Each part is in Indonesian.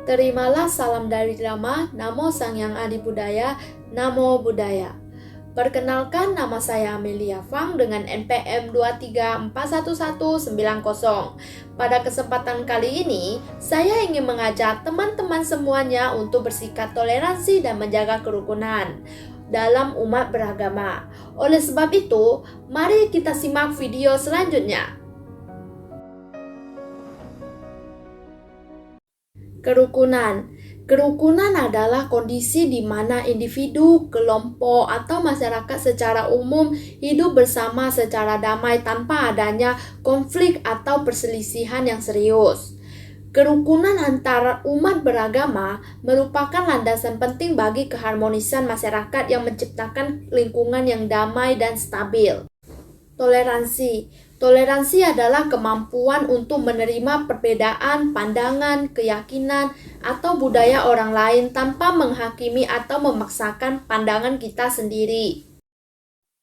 Terimalah salam dari Rama, Namo Sang Yang Adi Budaya, Namo Buddhaya. Perkenalkan, nama saya Amelia Fang dengan NPM 2341190. Pada kesempatan kali ini, saya ingin mengajak teman-teman semuanya untuk bersikap toleransi dan menjaga kerukunan dalam umat beragama. Oleh sebab itu, mari kita simak video selanjutnya. Kerukunan adalah kondisi di mana individu, kelompok, atau masyarakat secara umum hidup bersama secara damai tanpa adanya konflik atau perselisihan yang serius. Kerukunan antara umat beragama merupakan landasan penting bagi keharmonisan masyarakat yang menciptakan lingkungan yang damai dan stabil. Toleransi adalah kemampuan untuk menerima perbedaan pandangan, keyakinan, atau budaya orang lain tanpa menghakimi atau memaksakan pandangan kita sendiri.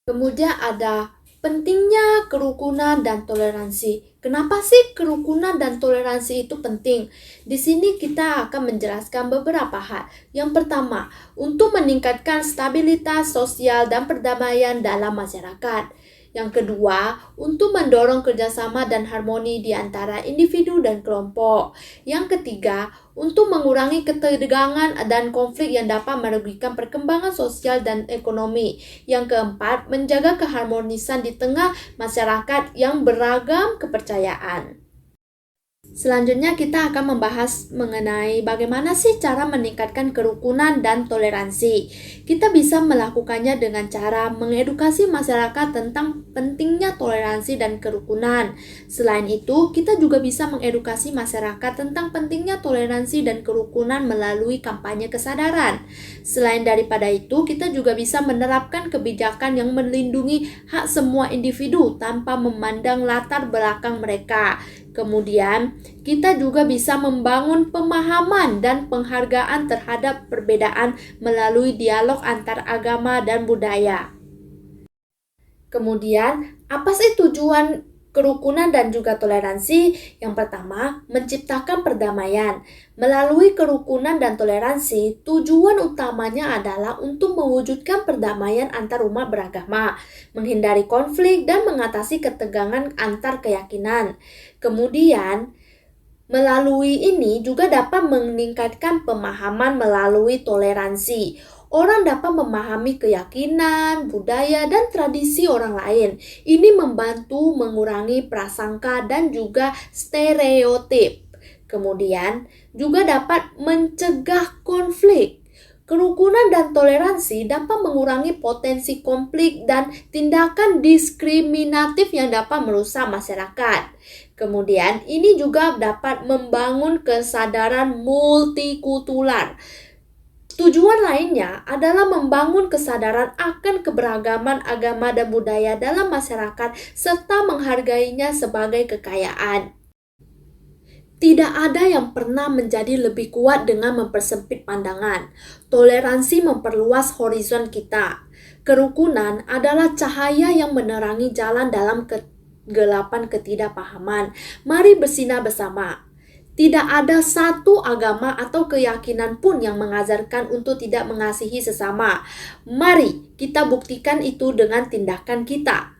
Kemudian ada pentingnya kerukunan dan toleransi. Kenapa sih kerukunan dan toleransi itu penting? Di sini kita akan menjelaskan beberapa hal. Yang pertama, untuk meningkatkan stabilitas sosial dan perdamaian dalam masyarakat. Yang kedua, untuk mendorong kerjasama dan harmoni di antara individu dan kelompok. Yang ketiga, untuk mengurangi ketegangan dan konflik yang dapat merugikan perkembangan sosial dan ekonomi. Yang keempat, menjaga keharmonisan di tengah masyarakat yang beragam kepercayaan. Selanjutnya kita akan membahas mengenai bagaimana sih cara meningkatkan kerukunan dan toleransi. Kita bisa melakukannya dengan cara mengedukasi masyarakat tentang pentingnya toleransi dan kerukunan. Selain itu, kita juga bisa mengedukasi masyarakat tentang pentingnya toleransi dan kerukunan melalui kampanye kesadaran. Selain daripada itu, kita juga bisa menerapkan kebijakan yang melindungi hak semua individu tanpa memandang latar belakang mereka. Kemudian, kita juga bisa membangun pemahaman dan penghargaan terhadap perbedaan melalui dialog antar agama dan budaya. Kemudian, apa sih tujuan kerukunan dan juga toleransi? Yang pertama, menciptakan perdamaian. Melalui kerukunan dan toleransi, tujuan utamanya adalah untuk mewujudkan perdamaian antar umat beragama, menghindari konflik, dan mengatasi ketegangan antar keyakinan. Kemudian, melalui ini juga dapat meningkatkan pemahaman melalui toleransi. Orang dapat memahami keyakinan, budaya, dan tradisi orang lain. Ini membantu mengurangi prasangka dan juga stereotip. Kemudian, juga dapat mencegah konflik. Kerukunan dan toleransi dapat mengurangi potensi konflik dan tindakan diskriminatif yang dapat merusak masyarakat. Kemudian, ini juga dapat membangun kesadaran multikultural. Tujuan lainnya adalah membangun kesadaran akan keberagaman agama dan budaya dalam masyarakat serta menghargainya sebagai kekayaan. Tidak ada yang pernah menjadi lebih kuat dengan mempersempit pandangan. Toleransi memperluas horizon kita. Kerukunan adalah cahaya yang menerangi jalan dalam kegelapan ketidakpahaman. Mari bersinar bersama. Tidak ada satu agama atau keyakinan pun yang mengajarkan untuk tidak mengasihi sesama. Mari kita buktikan itu dengan tindakan kita.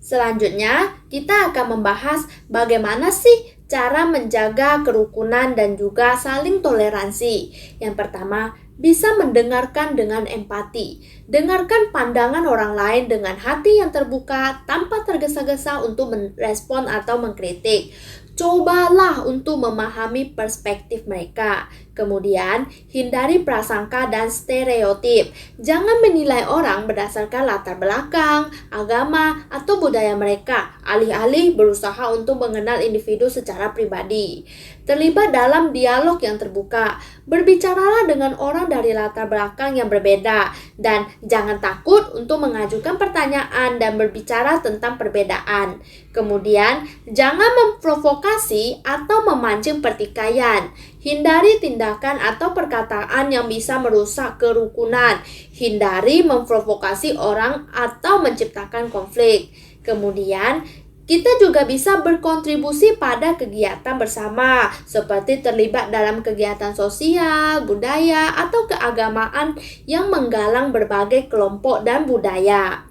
Selanjutnya, kita akan membahas bagaimana sih cara menjaga kerukunan dan juga saling toleransi. Yang pertama, bisa mendengarkan dengan empati. Dengarkan pandangan orang lain dengan hati yang terbuka tanpa tergesa-gesa untuk merespon atau mengkritik. Cobalah untuk memahami perspektif mereka. Kemudian, hindari prasangka dan stereotip. Jangan menilai orang berdasarkan latar belakang, agama, atau budaya mereka. Alih-alih berusaha untuk mengenal individu secara pribadi. Terlibat dalam dialog yang terbuka. Berbicaralah dengan orang dari latar belakang yang berbeda. Dan jangan takut untuk mengajukan pertanyaan dan berbicara tentang perbedaan. Kemudian, jangan memprovokasi atau memancing pertikaian. Hindari tindakan atau perkataan yang bisa merusak kerukunan. Hindari memprovokasi orang atau menciptakan konflik. Kemudian, Kita juga bisa berkontribusi pada kegiatan bersama, seperti terlibat dalam kegiatan sosial, budaya, atau keagamaan yang menggalang berbagai kelompok dan budaya.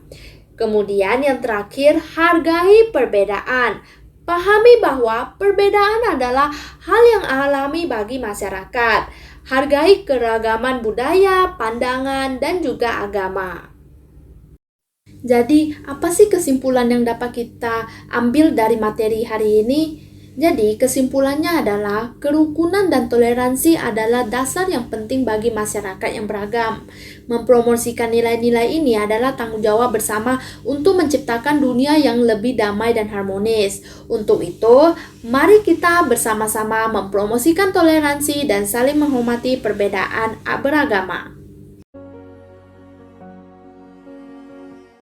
Kemudian yang terakhir, hargai perbedaan. Pahami bahwa perbedaan adalah hal yang alami bagi masyarakat. Hargai keragaman budaya, pandangan, dan juga agama. Jadi, apa sih kesimpulan yang dapat kita ambil dari materi hari ini? Jadi, kesimpulannya adalah kerukunan dan toleransi adalah dasar yang penting bagi masyarakat yang beragam. Mempromosikan nilai-nilai ini adalah tanggung jawab bersama untuk menciptakan dunia yang lebih damai dan harmonis. Untuk itu, mari kita bersama-sama mempromosikan toleransi dan saling menghormati perbedaan beragama.